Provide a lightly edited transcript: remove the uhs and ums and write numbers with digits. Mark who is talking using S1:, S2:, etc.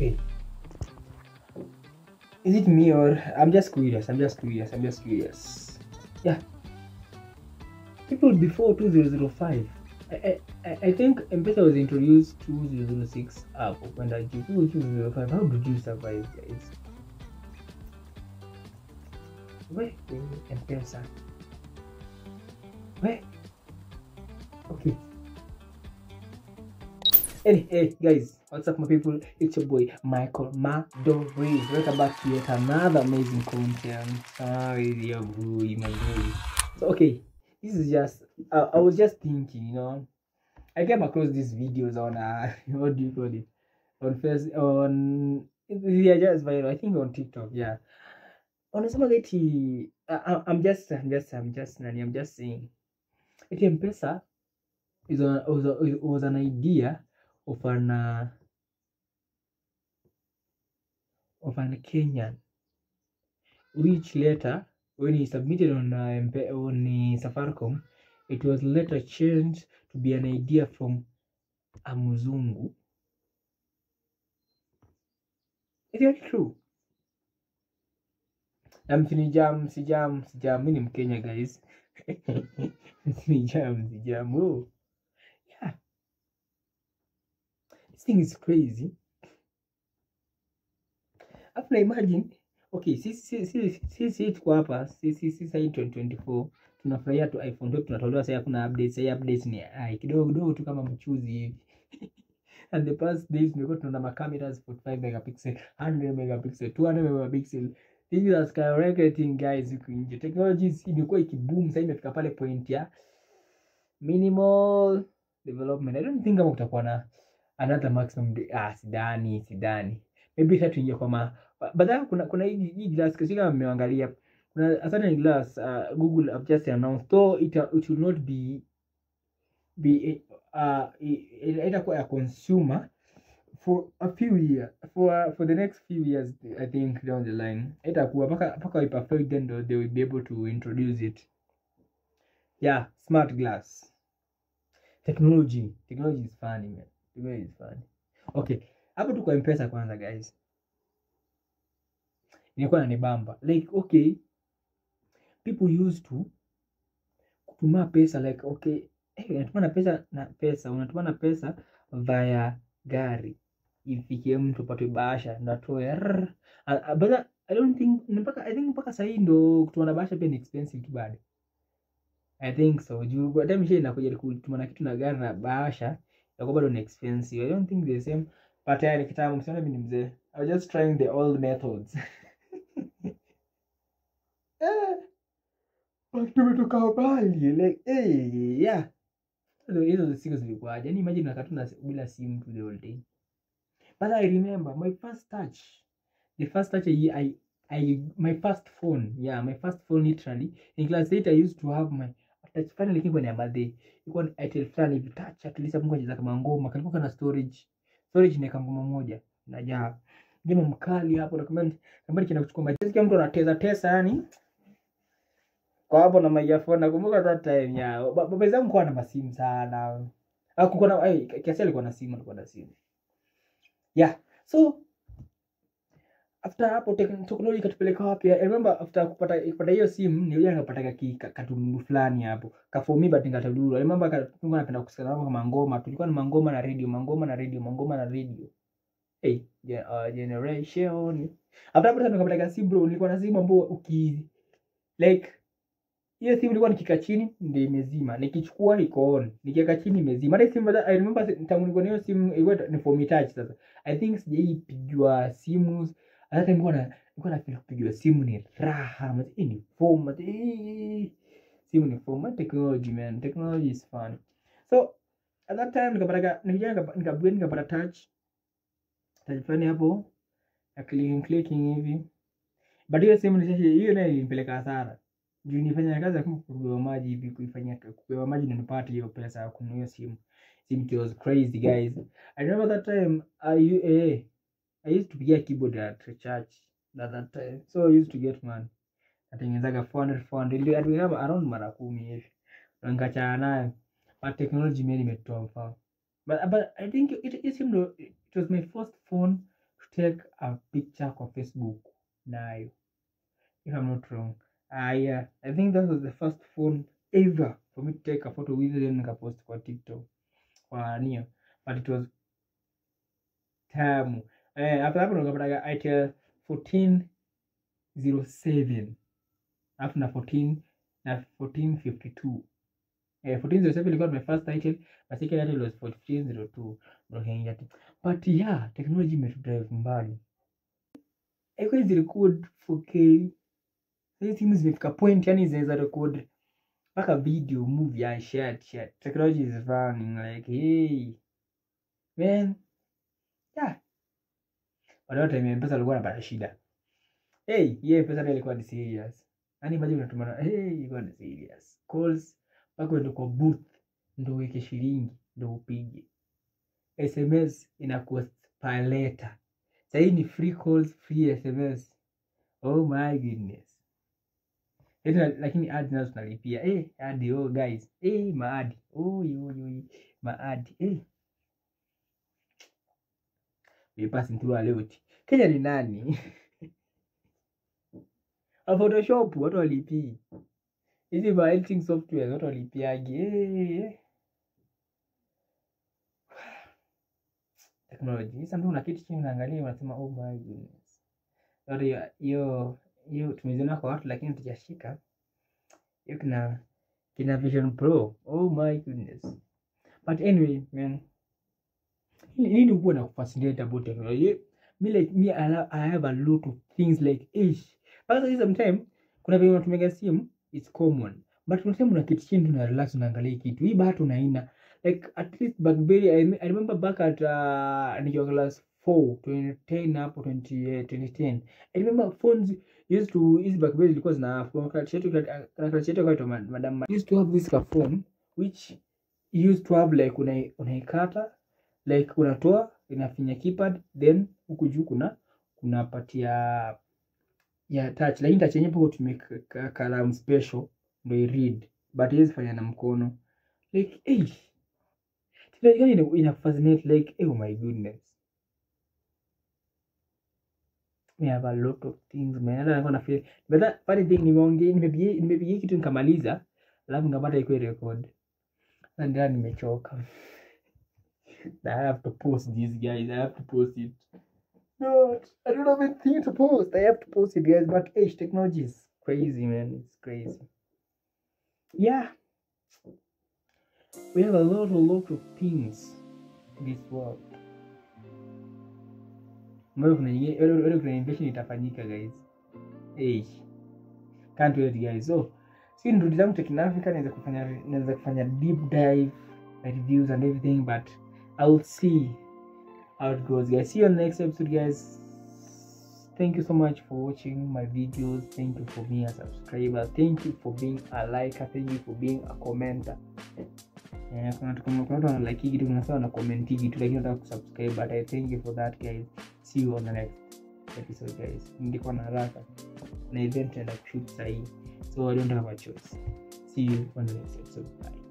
S1: Okay. Is it me or I'm just curious? Yeah. People before 2005. I think M-Pesa was introduced 2006 up when I did 2005. How did you survive, guys? Where M-Pesa? Where? Okay. Hey guys, what's up my people? It's your boy Michael Madori. Welcome back to yet another amazing content. With your boy, my boy. So okay, this is just I was just thinking, I came across these videos on what do you call it? On yeah, just viral, I think on TikTok, yeah. On somebody I'm just saying it M-Pesa was an idea of an Kenyan, which later, when he submitted on Safaricom, it was later changed to be an idea from a Muzungu. Is that true? Sijam, mimi ni Mkenya guys. Sijam. Oh. Yeah. This thing is crazy. After imagine, okay, sisi tuko hapa, sisi sasa 2024 tunafurahia tu iPhone ndio tunatolewa sasa, kuna updates, sasa updates ni kidogo tu kama mchuzi hivi. And the past days we got on cameras 45 megapixel, 100 megapixel, 200 megapixel. Things are skyrocketing guys huku nje. Technology imekuwa ikiboom, sasa imefika pale point ya minimal development. I don't think kama kutakuwa na another maximum sidani. Maybe hata tuingia kwa badala kuna hii glass kama mmeangalia. Kuna asana glass Google have just announced, though it will not be itakuwa a consumer for a few years, for the next few years, I think down the line. Itakuwa paka perfect, then they will be able to introduce it. Yeah, smart glass. Technology is funny, man. Technology is funny. Okay, hapo tu kwa M-Pesa kwanza guys. Nilikuwa nanibamba. Like, okay, people used to kutuma pesa, like, okay, unatumana pesa via gari. Ifikie mtu pate bahasha natoa. But I don't think mpaka sasa ndo kutumana bahasha pia ni expensive tu bado. I think so. Juu kwa time inakuja kutumana kitu na gari na bahasha yako bado ni expensive. I don't think the same. But ya kitabu msiona mimi ni mzee. I was just trying the old methods. Tumetoka mbali, like yeah. Hizo siku zilikuwaje? Yani imagine nakatuna bila simu to the whole day. But I remember my first touch my first phone, literally in class 8 I used to have my touch phone, lakini kwa birthday ilikuwa ni Itel phone hivi touch, at least Mungu anaweza kama ngoma kalikuwa kana storage ni ngoma moja na jaa ngoma mkali hapo, document kama kina kuchukua maji kama mtu anateza tesa yani kwa hapo na microphone. Nakumbuka that time ya baba zangu kwa na masimu sana. Hakukuwa na kiasi alikuwa na simu. Yeah. So after hapo technology katupeleka wapi? I remember after kupata hiyo simu nilikuja nikapata katundu fulani hapo. Ka for me but ngataduru. I remember tulikuwa napenda kusikiza kama ngoma. Tulikuwa na ngoma na radio. Hey, generation. After hapo nikapata simu bro, nilikuwa na simu ambayo like hiyo simu ilikuwa nikikaa chini ndio imezima, nikichukua iko on, nikiweka chini imezima. Hata simu I remember tangu niko nayo simu ilikuwa ni for me touch. Sasa I think sijaipigwa simu hata nilikuwa na feel kupigwa simu ni raha, mati ni form, simu ni form. Technology, man, technology is fun. So at that time nikapata touch fani hapo ya clicking hivi, but hiyo simu hiyo nayo ilipeleka hasara. Juu nifanya kazi ya kupewa maji hivi, kupewa maji na nipate hiyo pesa ya kununua simu. It was crazy guys. I remember that time I used to get keyboard at church that time. So I used to get man, atengezaga 400 ndio we have around mara 10 hivi. Ngachana nayo. But technology made me to mfano. But I think it was my first phone to take a picture kwa Facebook nayo, if I'm not wrong. Yeah, I think that was the first phone ever for me to take a photo with, then nikapost kwa TikTok kwa nio, but it was tamu. After hapo nikapata Itel 1407 alafu na 1452. 1407 ilikuwa my first Itel, my second Itel was 1402. But yeah, technology imetudrive mbali. Iko hizi record 4K. Hizi simu zimefika point yani zinaweza record mpaka video, movie, share. Technology is running like, hey man. Yeah. Wale time M-Pesa walikuwa wanapata shida. Hey, pesa ndio ilikuwa ni serious. Yaani imagine unatumana, ilikuwa ni serious. Calls mpaka uende kwa booth ndio uweke shilingi ndio upige. SMS inakuwa per letter. Sasa hii ni free calls, free SMS. Oh my goodness. Lakini ads nazo tunalipia. Ad guys. Maadi. Maadi. We passing through a lot. Kenya ni nani? A Photoshop watu walipii. Hizi ma editing software watu walipiagi. Technology. Sasa ndio unaketi chini unaangalia unasema oh my goodness. Hiyo tumeziona kwa watu lakini tujashika. Hiyo kina Vision Pro. Oh my goodness. But anyway, man. Nini uko na fascinate about technology? Me I have a lot of things like but sometimes kuna vile unatumia simu it's common. But sometimes unaketi chini una relax unaangalia kitu. Hii bahati unaina. Like at least BlackBerry I remember back at nikiwa class 4 2010 hapo 2010. I remember phones used to use BlackBerry because na class yetu kwa madam used to have this phone which used to have like unaikata like unatoa inafinya keypad then huku juu kuna patia ya touch, lakini touch yenyewe to make kalamu special ndio I read but yes fanya na mkono like tena ina fascinate like oh my goodness. We have a lot of things man. Hata niko na feel but that funny thing nimepigia kitu nikamaliza alafu ngapata iko record and then nimechoka. I have to post this guys. I have to post it. No, I don't have anything to post. I have to post it guys. But technology is crazy man. It's crazy. Yeah. We have a lot of things in this world. Mbona kuna innovation itafanyika guys. Can't wait guys. So, si nirudi zangu Technafrica naweza kufanya deep dive reviews and everything but I'll see how it goes guys. See you on the next episode guys. Thank you so much for watching my videos. Thank you for being a subscriber. Thank you for being a liker. Thank you for being a commenter. Kuna watu like hii kitu unasema na comment hii kitu lakini unataka kusubscribe but I thank you for that guys. See you on the next episode guys. Nilikuwa na haraka na event and I shoot sahi so I don't have a choice. See you on the next episode. Bye.